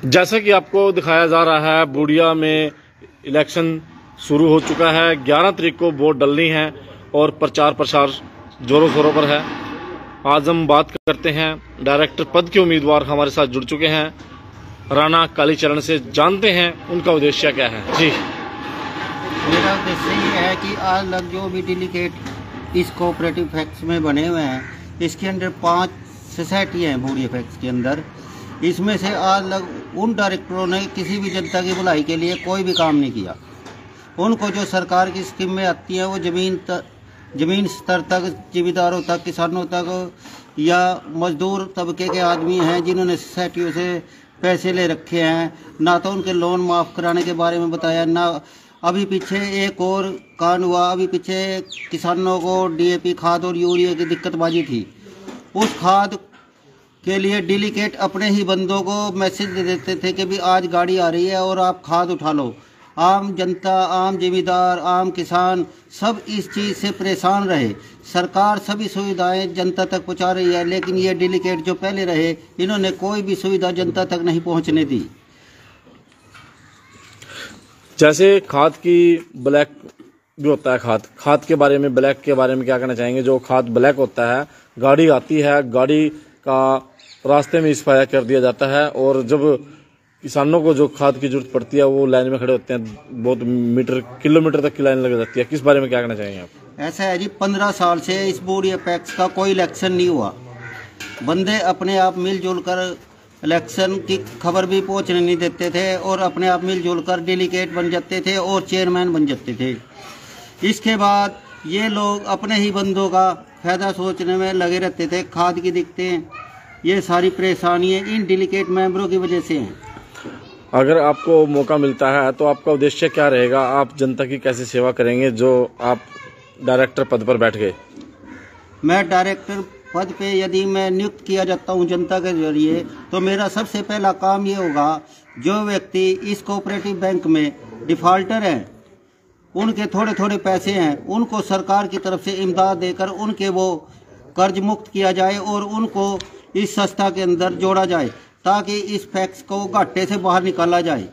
जैसा कि आपको दिखाया जा रहा है, बूडिया में इलेक्शन शुरू हो चुका है। 11 तारीख को वोट डलनी है और प्रचार प्रसार जोरों शोरों पर है। आज हम बात करते हैं डायरेक्टर पद के उम्मीदवार हमारे साथ जुड़ चुके हैं, राणा कालीचरण से। जानते हैं उनका उद्देश्य क्या है। जी, मेरा उद्देश्य ये है कि आज लग जो भी डेलीगेट इस कोऑपरेटिव फैक्ट्स में बने हुए हैं, इसके अंदर 5 सोसाइटी हैं बूडिया फैक्ट्स के अंदर। इसमें से आज लग उन डायरेक्टरों ने किसी भी जनता की भलाई के लिए कोई भी काम नहीं किया। उनको जो सरकार की स्कीम में आती है वो ज़मीन स्तर तक, जिम्मेदारों तक, किसानों तक या मजदूर तबके के आदमी हैं जिन्होंने सोसाइटियों से पैसे ले रखे हैं, ना तो उनके लोन माफ़ कराने के बारे में बताया, ना अभी पीछे एक और कांड हुआ। अभी पीछे किसानों को डीएपी खाद और यूरिया की दिक्कतबाजी थी। उस खाद के लिए डेलीगेट अपने ही बंदों को मैसेज दे देते थे कि भी आज गाड़ी आ रही है और आप खाद उठा लो। आम जनता, आम जिम्मेदार, आम किसान सब इस चीज़ से परेशान रहे। सरकार सभी सुविधाएं जनता तक पहुंचा रही है, लेकिन ये डेलीगेट जो पहले रहे, इन्होंने कोई भी सुविधा जनता तक नहीं पहुंचने दी। जैसे खाद की ब्लैक भी होता है, खाद के बारे में, ब्लैक के बारे में क्या कहना चाहेंगे? जो खाद ब्लैक होता है, गाड़ी आती है, गाड़ी का रास्ते में एक्सपायर कर दिया जाता है और जब किसानों को जो खाद की जरूरत पड़ती है वो लाइन में खड़े होते हैं, बहुत किलोमीटर तक की लाइन लग जाती है। किस बारे में क्या कहना चाहेंगे आप? ऐसा है जी, 15 साल से इस बूडिया फैक्ट्स का कोई इलेक्शन नहीं हुआ। बंदे अपने आप मिलजुल कर इलेक्शन की खबर भी पहुंचने नहीं देते थे और अपने आप मिलजुल कर डेलीगेट बन जाते थे और चेयरमैन बन जाते थे। इसके बाद ये लोग अपने ही बंदों का फायदा सोचने में लगे रहते थे। खाद की दिक्कतें, ये सारी परेशानियां इन डेलीगेट मेंबरों की वजह से हैं। अगर आपको मौका मिलता है तो आपका उद्देश्य क्या रहेगा? आप जनता की कैसे सेवा करेंगे जो आप डायरेक्टर पद पर बैठ गए? मैं डायरेक्टर पद पे यदि मैं नियुक्त किया जाता हूं जनता के जरिए, तो मेरा सबसे पहला काम ये होगा, जो व्यक्ति इस कोऑपरेटिव बैंक में डिफॉल्टर हैं, उनके थोड़े थोड़े पैसे हैं, उनको सरकार की तरफ से इमदाद देकर उनके वो कर्ज मुक्त किया जाए और उनको इस संस्था के अंदर जोड़ा जाए, ताकि इस फैक्ट्स को घाटे से बाहर निकाला जाए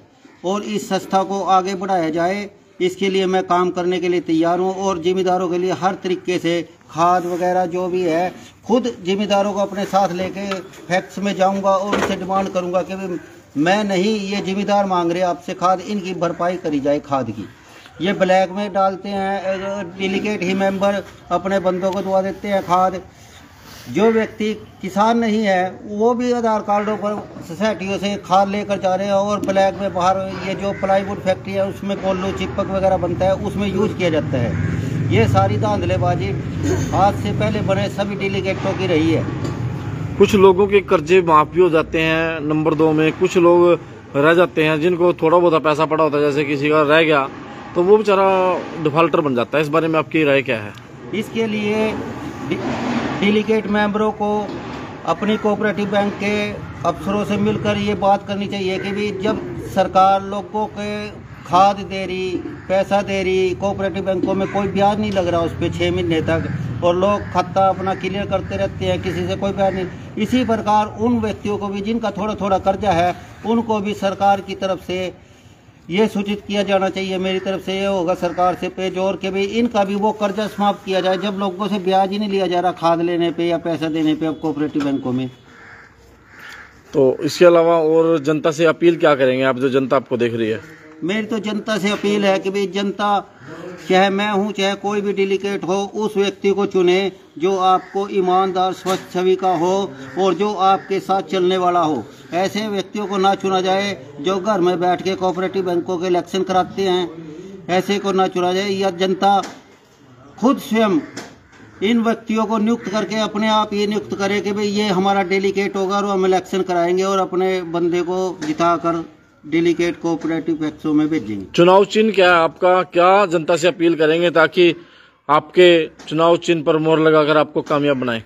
और इस संस्था को आगे बढ़ाया जाए। इसके लिए मैं काम करने के लिए तैयार हूँ और जिम्मेदारों के लिए हर तरीके से खाद वगैरह जो भी है, खुद जिम्मेदारों को अपने साथ लेके फैक्ट्स में जाऊँगा और उनसे डिमांड करूँगा कि मैं नहीं, ये जिम्मेदार मांग रहे आपसे खाद, इनकी भरपाई करी जाए खाद की। ये ब्लैक में डालते हैं, डेलीगेट ही मेंबर अपने बंदों को दुआ देते हैं खाद। जो व्यक्ति किसान नहीं है वो भी आधार कार्डों पर सोसाइटियों से खाद लेकर जा रहे हैं और ब्लैक में बाहर ये जो प्लाईवुड फैक्ट्री है उसमें कोल्लू चिपक वगैरह बनता है, उसमें यूज किया जाता है। ये सारी धांधलेबाजी आज से पहले बने सभी डेलीगेटों की रही है। कुछ लोगों के कर्जे माफ भी हो जाते हैं नंबर 2 में, कुछ लोग रह जाते हैं जिनको थोड़ा बहुत पैसा पड़ा होता है, जैसे किसी का रह गया तो वो बेचारा डिफॉल्टर बन जाता है। इस बारे में आपकी राय क्या है? इसके लिए डेलीगेट मेंबरों को अपनी कोऑपरेटिव बैंक के अफसरों से मिलकर ये बात करनी चाहिए कि भी जब सरकार लोगों के खाद दे रही, पैसा दे रही, कोऑपरेटिव बैंकों में कोई ब्याज नहीं लग रहा उस पर 6 महीने तक, और लोग खाता अपना क्लियर करते रहते हैं, किसी से कोई ब्याज नहीं। इसी प्रकार उन व्यक्तियों को भी जिनका थोड़ा थोड़ा कर्जा है, उनको भी सरकार की तरफ से ये सूचित किया जाना चाहिए। मेरी तरफ से ये होगा सरकार से पे जोर के भी इनका भी वो कर्जा समाप्त किया जाए, जब लोगों से ब्याज ही नहीं लिया जा रहा खाद लेने पे या पैसा देने पे अब कोऑपरेटिव बैंकों में। तो इसके अलावा और जनता से अपील क्या करेंगे आप, जो जनता आपको देख रही है? मेरी तो जनता से अपील है कि भाई जनता, चाहे मैं हूँ चाहे कोई भी डेलीगेट हो, उस व्यक्ति को चुने जो आपको ईमानदार, स्वच्छ छवि का हो और जो आपके साथ चलने वाला हो। ऐसे व्यक्तियों को ना चुना जाए जो घर में बैठ के कोऑपरेटिव बैंकों के इलेक्शन कराते हैं, ऐसे को ना चुना जाए। या जनता खुद स्वयं इन व्यक्तियों को नियुक्त करके अपने आप ये नियुक्त करे कि भाई ये हमारा डेलीगेट होगा और हम इलेक्शन कराएंगे और अपने बंदे को जिताकर डेलीगेट कोऑपरेटिव फैक्ट्सों में भेजेंगे। चुनाव चिन्ह क्या है आपका? क्या जनता से अपील करेंगे ताकि आपके चुनाव चिन्ह पर मोहर लगाकर आपको कामयाब बनाएं?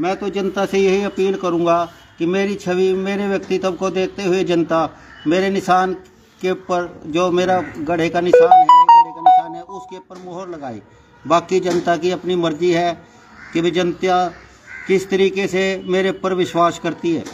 मैं तो जनता से यही अपील करूंगा कि मेरी छवि, मेरे व्यक्तित्व को देखते हुए जनता मेरे निशान के ऊपर, जो मेरा गधे का निशान है, उसके ऊपर मोहर लगाए। बाकी जनता की अपनी मर्जी है कि भी जनता किस तरीके से मेरे ऊपर विश्वास करती है।